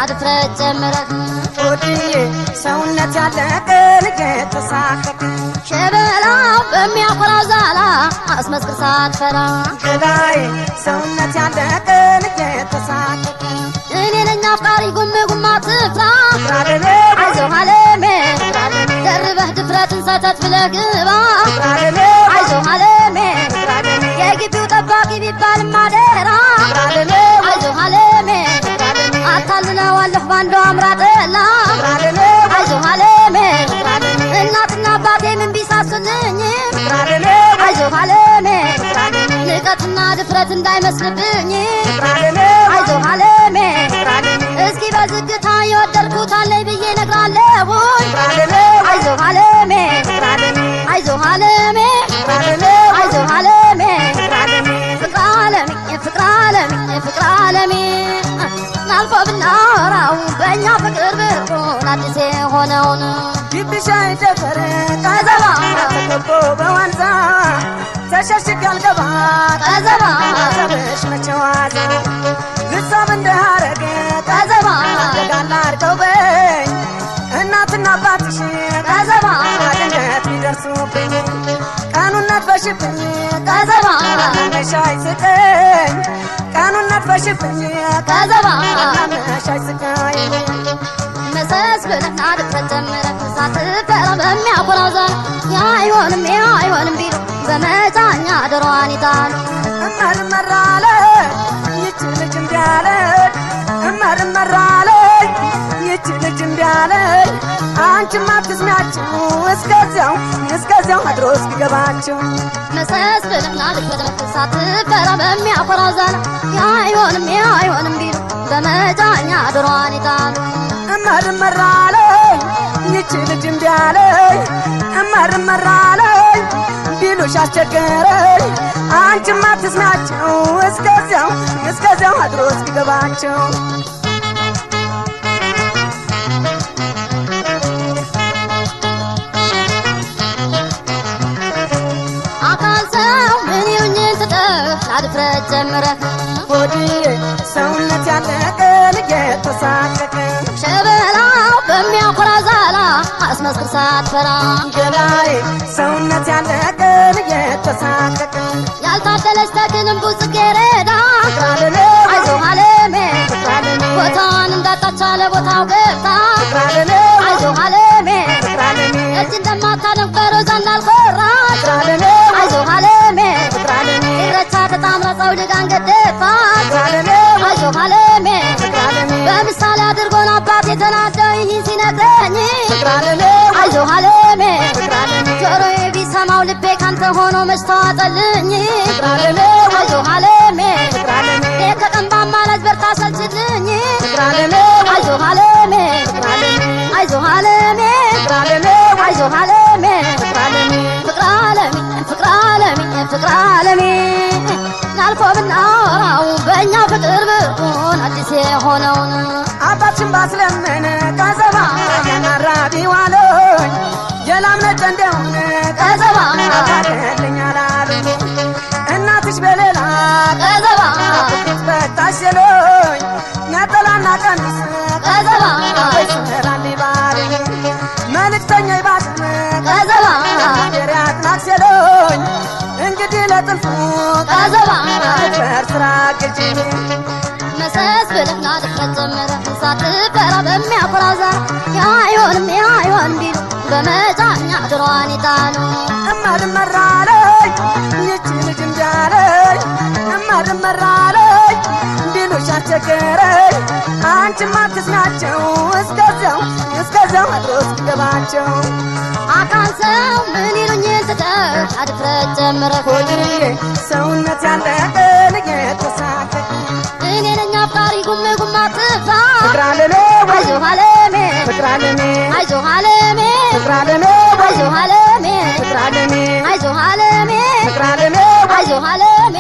አድፍረት ጀምረህ ወዲዬ ሰውነት ያለቀ ልገተሳከክ ሸበላው በሚያኮራ ዛላ አስመስክር ሳትፈራ ገዳይ ሰውነት ያለቀ ልገተሳከክ እኔ ነኝ አፍቃሪ ጉም ጉማ ትፍራ ፍራደኔ አይዞህ አለሜ ደርበህ ድፍረትን ሰተት ብለህ ግባ ፍራደኔ አይዞህ አለሜ የግቢው ጠባቂ ቢባል ማደራ ፍራደኔ አይዞህ አለሜ አታልለዋለሁ ባንዶ አምራ ጠላ ፍራደኔ አይዞህ አለሜ እናትና አባቴ ምን ቢሳሱልኝ ፍራደኔ አይዞህ አለሜ ንቀትና ድፍረት እንዳይመስልብኝ ፍራደኔ አይዞህ አለሜ እስኪ በዝግታ የወደድኩት አለኝ ብዬ ነግራለሁኝ ፍራደኔ አይዞህ አለሜ አይዞህ አለሜ አይዞህ አለሜ ፍቅር አለሜ ፍቅር አለሜ ፍቅር አለሜ ናልፎ ብናወራው በእኛ ፍቅር ብርቁን አዲስ የሆነውን ግቢሻ ይደፈር ቀዘባ ተከቦ በዋንዛ ተሸሽግ ያልገባ ቀዘባ ሰብሽ መቸዋዛ ልሳብ እንደሃረገ ቀዘባ ደጋላ አድርገው በኝ እናትና አባትሽ ቀዘባ ድንገት ቢደርሱብኝ ቀኑን ነድፈሽብኝ ቀዘባ መሻይ ስቀኝ ቀኑን ነድፈሽብኝ ቀዘባ መሻይ ስቀኝ መሰስ ብለህ አድፍረት ጀምረህ ሳትፈራ በሚያኮራው ዛላ አይሆንም አይሆንም ቢሉ በመጫኛ ድሮዋን ይጣሉ እመርመራለ ይች ልጅ እንዲያለ እመርመራለ ይች ልጅ እንዲያለ አንቺማ አትስሚያችሁ እስከዚያው አድሮ እስኪገባችሁ መሰስ ብለህ አድፍረት ሳትፈራ በሚያኮራው ዛላ አይሆንም አይሆንም ቢሉ በመጫኛ ድሮዋን ይጣሉ እመርመራለ ይች ልጅ እንዲያለ እመርመራለ ቢሉሽ አስቸገረኝ አንቺማ አትስሚያችሁ እስከዚያው አድሮ እስኪገባችሁ አካል ሰው ምን ይሁኝን ትተህ አድፍረት ጀምረህ ወዲዬ ሰውነት ያለቀ ልየተሳቀቀ ሸበላው በሚያኮራ ዛላ አስመስክር ሳትፈራ ገላዬ ሰውነት ያለቀ ልየተሳቀቀ ያልታደለች ተክንም ብዙ ጽጌረዳ ፍቅራለኔ አይዞህ አለሜ ፍቅራለኔ ቦታዋን እንዳጣቻለ ቦታው ገብታ ፍቅራለኔ አይዞህ አለሜ ፍቅራለኔ እጅ እንደማታደንቅ በሮዛ እንዳልኮራች ፍቅራለኔ አይዞህ አለሜ ፍቅራለኔ ኢረቻ ተጣምራ ጸውልግ አንገደፋች ፍቅራለኔ አይዞህ አለሜ ፍቅራለኔ በምሳሌ አድርጎን አባት የተናደው ይህን ሲነግረኝ ፍቅራለኔ አይዞህ አለሜ ፍቅራለኔ ጆሮዬ ቢሰማው ልቤ ካንተ ሆኖ መሽተዋጠልኝ ፍቅራለኔ አይዞህ አለሜ ፍቅራለኔ ከቀን ባማላጅ በርታ ሰልችልኝ ፍቅራለኔ አይዞህ አለሜ ፍቅራለኔ አይዞህ አለሜ ፍቅራለኔ አይዞህ አለሜ ፍቅራለኔ ፍቅር አለሜ ፍቅር አለሜ ፍቅር አለሜ ናልፎ ብናወራው በእኛ ፍቅር ብርቁን አዲስ የሆነውን አባችን ባስለመነ ቀዘባ ያናራ ቢዋሎኝ የላምነጨ እንደሆነ ቀዘባ አባደልኛ ላሉኝ እናትሽ በሌላ ቀዘባ በታሽ የሎኝ ነጠላና ቀሚስ ቀዘባ ወይስራሊ ባሉኝ መልእክተኛ ይባስም ቀዘባ የሪያትናክ የሎኝ እንግዲህ ለጥልፉ ቀዘባ በር ስራ ግጂ መሰስ ብለህ አድፍረት ጀምረህ ሳትፈራ በሚያኮራ ዛላ አይሆንም አይሆንም ቢሉ በመጫኛ ድሮዋን ይጣሉ እማድመራለኝ ይች ልጅ እንዳለኝ እማድመራለኝ ቢሉሽ አስቸገረኝ አንቺማ አትስሚያቸው እስከዚያው አድሮ እስኪገባቸው አካል ሰው ምን ይሉኝን ትተህ አድፍረት ጀምረህ ወድዬ ሰውነት ያለቀ ልየተሳቀቀ እኔ ነኝ አፍቃሪ ጉም ጉማ ትፍራ ፍቅራለኔ አይዞህ አለሜ ፍቅራለኔ አይዞህ አለሜ ፍቅራለኔ አይዞህ አለሜ ፍቅራለኔ አይዞህ አለሜ ፍቅራለኔ አይዞህ አለሜ